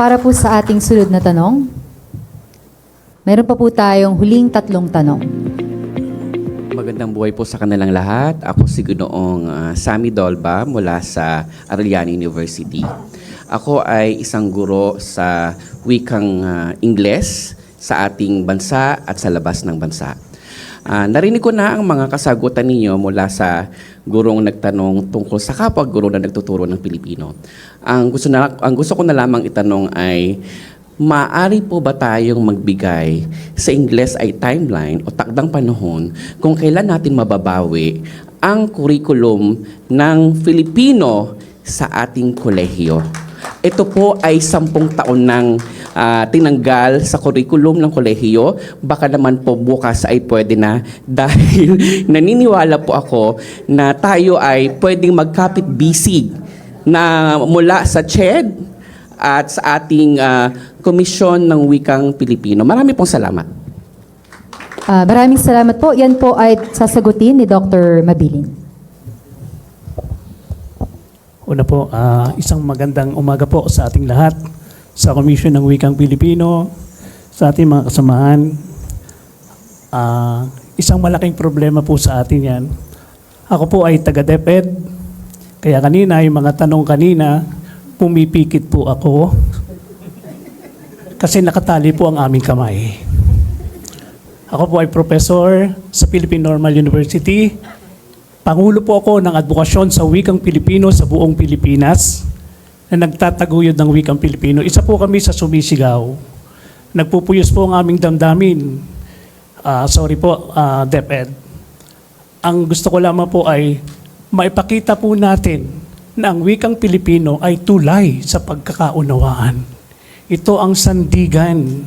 para po sa ating sunod na tanong, meron pa po tayong huling 3 tanong. Magandang buhay po sa kanilang lahat. Ako si Ginoong Sammy Dolba mula sa Arellano University. Ako ay isang guro sa wikang Ingles sa ating bansa at sa labas ng bansa. Narinig ko na ang mga kasagutan ninyo mula sa gurong nagtanong tungkol sa kapwa guro na nagtuturo ng Pilipino. Ang gusto ko na lamang itanong ay, maaari po ba tayong magbigay sa Ingles ay timeline o takdang panahon kung kailan natin mababawi ang curriculum ng Filipino sa ating kolehiyo? Ito po ay 10 taon nang tinanggal sa curriculum ng kolehiyo. Baka naman po bukas ay pwede na dahil naniniwala po ako na tayo ay pwedeng magkapit-bisig na mula sa CHED at sa ating Komisyon ng Wikang Pilipino. Marami pong salamat. Maraming salamat po. Yan po ay sasagutin ni Dr. Mabilin. Una po, isang magandang umaga po sa ating lahat, sa Komisyon ng Wikang Pilipino, sa ating mga kasamahan. Isang malaking problema po sa atin yan. Ako po ay taga-DepEd, kaya kanina, yung mga tanong kanina, pumipikit po ako kasi nakatali po ang aming kamay. Ako po ay professor sa Philippine Normal University. Pangulo po ako ng advokasyon sa wikang Pilipino sa buong Pilipinas na nagtataguyod ng wikang Pilipino. Isa po kami sa sumisigaw. Nagpupuyos po ang aming damdamin. Sorry po, DepEd. Ang gusto ko lamang po ay maipakita po natin na ang wikang Pilipino ay tulay sa pagkakaunawaan. Ito ang sandigan.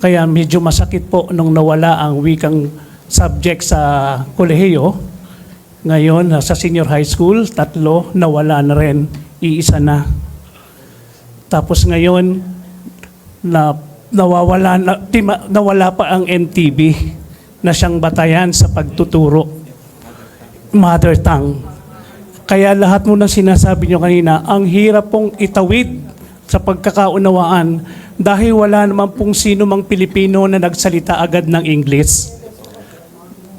Kaya medyo masakit po nung nawala ang wikang subject sa kolehiyo. Ngayon, sa senior high school, 3, nawala na rin, iisa na. Tapos ngayon, nawala pa ang MTB na siyang batayan sa pagtuturo. Mother tongue. Kaya lahat mo nang sinasabi nyo kanina, ang hirap pong itawid sa pagkakaunawaan dahil wala naman pong sino mang Pilipino na nagsalita agad ng English.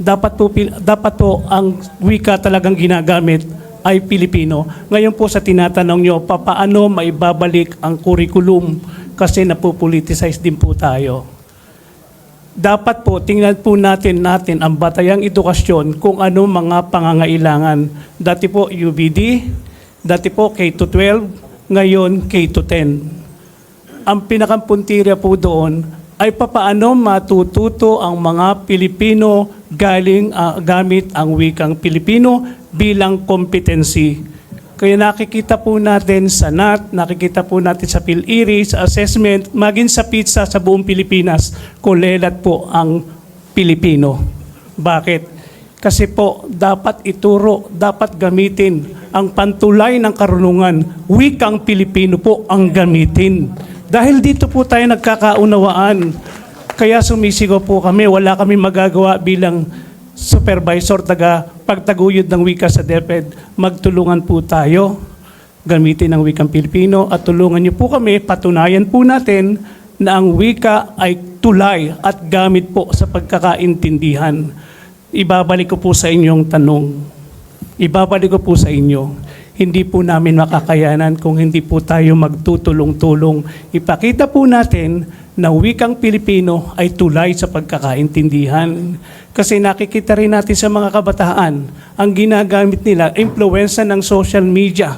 Dapat po ang wika talagang ginagamit ay Pilipino. Ngayon po sa tinatanong nyo, paano maibabalik ang curriculum kasi napopoliticize din po tayo. Dapat po, tingnan po natin ang batayang edukasyon kung ano mga pangangailangan. Dati po UBD, dati po K-12, ngayon K-10. Ang pinakampuntirya po doon ay papaano matututo ang mga Pilipino gamit ang wikang Pilipino bilang competency. Kaya nakikita po natin sa NAT, nakikita po natin sa PhilIRI, sa assessment, maging sa PITSA sa buong Pilipinas, kulelat po ang Pilipino. Bakit? Kasi po dapat ituro, dapat gamitin ang pantulay ng karunungan. Wikang Pilipino po ang gamitin. Dahil dito po tayo nagkakaunawaan. Kaya sumisigaw po kami, wala kami magagawa bilang supervisor pagtaguyod ng wika sa DepEd. Magtulungan po tayo, gamitin ang wikang Pilipino at tulungan niyo po kami, patunayan po natin na ang wika ay tulay at gamit po sa pagkakaintindihan. Ibabalik ko po sa inyong tanong. Ibabalik ko po sa inyo. Hindi po namin makakayanan kung hindi po tayo magtutulong-tulong. Ipakita po natin na wikang Pilipino ay tulay sa pagkakaintindihan. Kasi nakikita rin natin sa mga kabataan, ang ginagamit nila, influensya ng social media,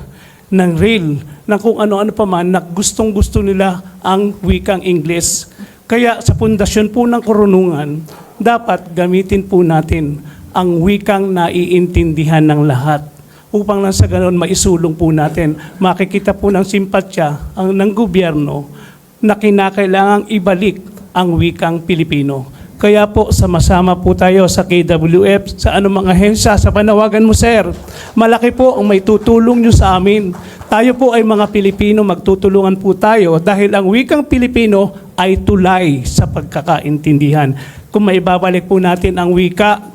ng reel, ng kung ano-ano pa man, na gustong-gusto nila ang wikang Ingles. Kaya sa pundasyon po ng karunungan, dapat gamitin po natin ang wikang naiintindihan ng lahat upang lang sa ganoon maisulong po natin. Makikita po ng simpatya ng gobyerno na kinakailangang ibalik ang wikang Pilipino. Kaya po, sama-sama po tayo sa KWF, sa anumang ahensya, sa panawagan mo, sir. Malaki po ang may tutulong nyo sa amin. Tayo po ay mga Pilipino, magtutulungan po tayo dahil ang wikang Pilipino ay tulay sa pagkakaintindihan. Kung maibabalik po natin ang wika,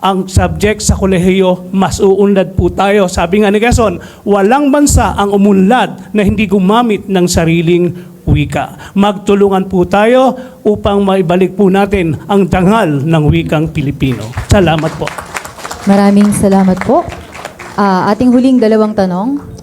ang subject sa kolehiyo, mas uunlad po tayo. Sabi nga ni Quezon, walang bansa ang umunlad na hindi gumamit ng sariling wika. Magtulungan po tayo upang maibalik po natin ang dangal ng wikang Pilipino. Salamat po. Maraming salamat po. Ating huling dalawang tanong.